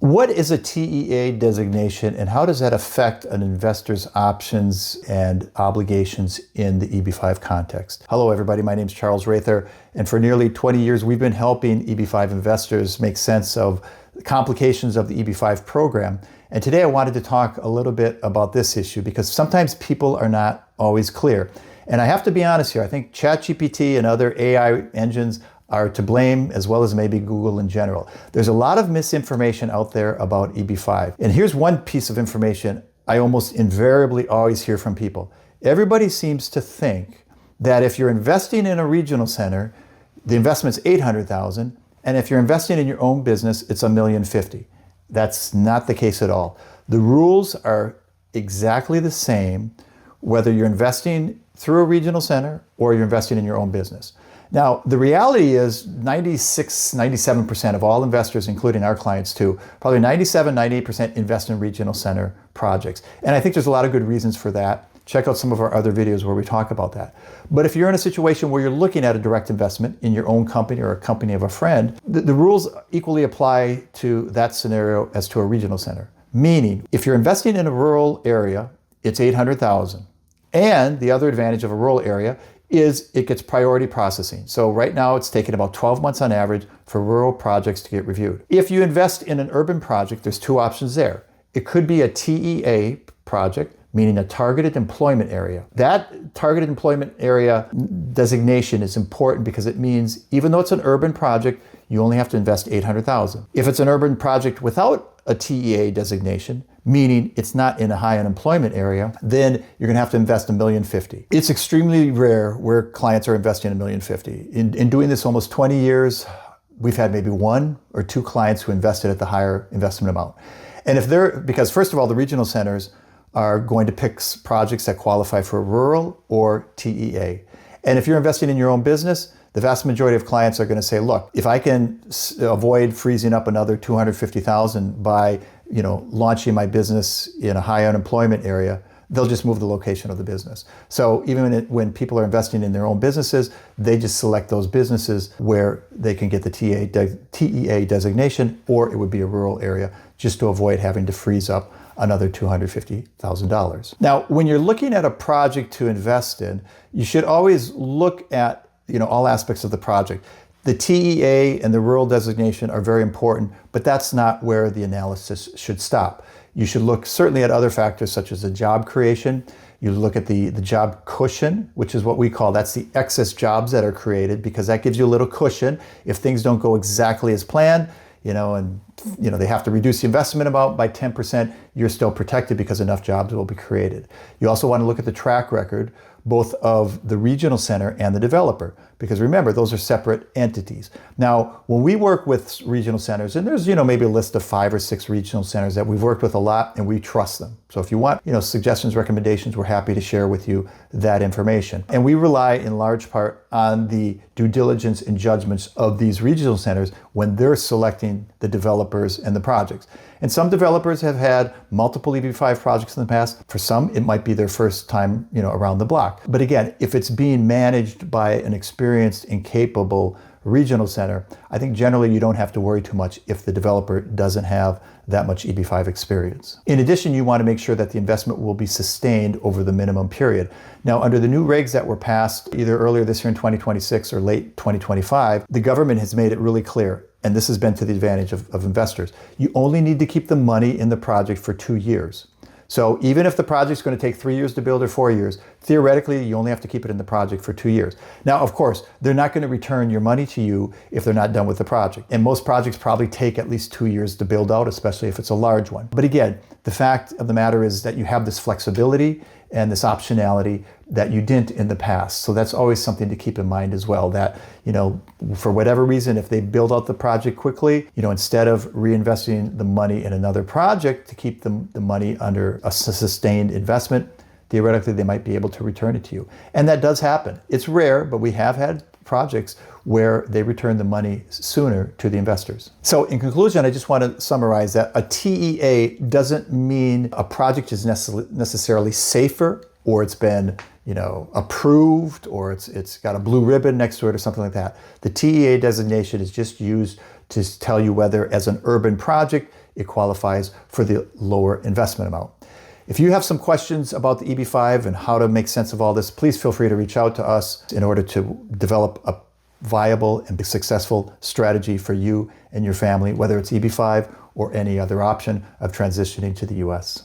What is a TEA designation and how does that affect an investor's options and obligations in the EB-5 context? Hello everybody, my name is Charles Raether, and for nearly 20 years we've been helping EB-5 investors make sense of the complications of the EB-5 program. And today I wanted to talk a little bit about this issue because sometimes people are not always clear. And I have to be honest here, I think ChatGPT and other AI engines are to blame, as well as maybe Google in general. There's a lot of misinformation out there about EB-5. And here's one piece of information I almost invariably always hear from people. Everybody seems to think that if you're investing in a regional center, the investment's $800,000, and if you're investing in your own business, it's $1,050,000. That's not the case at all. The rules are exactly the same, whether you're investing through a regional center or you're investing in your own business. Now, the reality is 97% of all investors, including our clients too, probably 98% invest in regional center projects. And I think there's a lot of good reasons for that. Check out some of our other videos where we talk about that. But if you're in a situation where you're looking at a direct investment in your own company or a company of a friend, the rules equally apply to that scenario as to a regional center. Meaning, if you're investing in a rural area, it's $800,000. And the other advantage of a rural area is it gets priority processing. So right now it's taking about 12 months on average for rural projects to get reviewed. If you invest in an urban project, there's two options there. It could be a TEA project, meaning a targeted employment area. That targeted employment area designation is important because it means even though it's an urban project, you only have to invest $800,000. If it's an urban project without a TEA designation, meaning it's not in a high unemployment area, then you're gonna have to invest $1,050,000. It's extremely rare where clients are investing $1,050,000. In doing this almost 20 years, we've had maybe one or two clients who invested at the higher investment amount. And because first of all, the regional centers are going to pick projects that qualify for rural or TEA. And if you're investing in your own business, the vast majority of clients are going to say, look, if I can avoid freezing up another $250,000 by launching my business in a high unemployment area, they'll just move the location of the business. So even when people are investing in their own businesses, they just select those businesses where they can get the TEA designation, or it would be a rural area, just to avoid having to freeze up another $250,000. Now, when you're looking at a project to invest in, you should always look at all aspects of the project. The TEA and the rural designation are very important, but that's not where the analysis should stop. You should look certainly at other factors such as the job creation. You look at the job cushion, which is what we call, that's the excess jobs that are created, because that gives you a little cushion. If things don't go exactly as planned, and they have to reduce the investment amount by 10%, you're still protected because enough jobs will be created. You also want to look at the track record, both of the regional center and the developer, because remember, those are separate entities. Now, when we work with regional centers, and there's maybe a list of 5 or 6 regional centers that we've worked with a lot and we trust them. So if you want suggestions, recommendations, we're happy to share with you that information. And we rely in large part on the due diligence and judgments of these regional centers when they're selecting the developers and the projects. And some developers have had multiple EB-5 projects in the past. For some, it might be their first time, around the block. But again, if it's being managed by an experienced and capable regional center, I think generally you don't have to worry too much if the developer doesn't have that much EB-5 experience. In addition, you want to make sure that the investment will be sustained over the minimum period. Now, under the new regs that were passed either earlier this year in 2026 or late 2025, the government has made it really clear, and this has been to the advantage of investors, you only need to keep the money in the project for 2 years. So even if the project's going to take 3 years to build or 4 years, theoretically, you only have to keep it in the project for 2 years. Now, of course, they're not going to return your money to you if they're not done with the project. And most projects probably take at least 2 years to build out, especially if it's a large one. But again, the fact of the matter is that you have this flexibility and this optionality that you didn't in the past. So that's always something to keep in mind as well, that, for whatever reason, if they build out the project quickly, instead of reinvesting the money in another project to keep the money under a sustained investment, theoretically, they might be able to return it to you. And that does happen. It's rare, but we have had projects where they return the money sooner to the investors. So in conclusion, I just want to summarize that a TEA doesn't mean a project is necessarily safer, or it's been approved, or it's got a blue ribbon next to it or something like that. The TEA designation is just used to tell you whether, as an urban project, it qualifies for the lower investment amount. If you have some questions about the EB-5 and how to make sense of all this, please feel free to reach out to us in order to develop a viable and successful strategy for you and your family, whether it's EB-5 or any other option of transitioning to the US.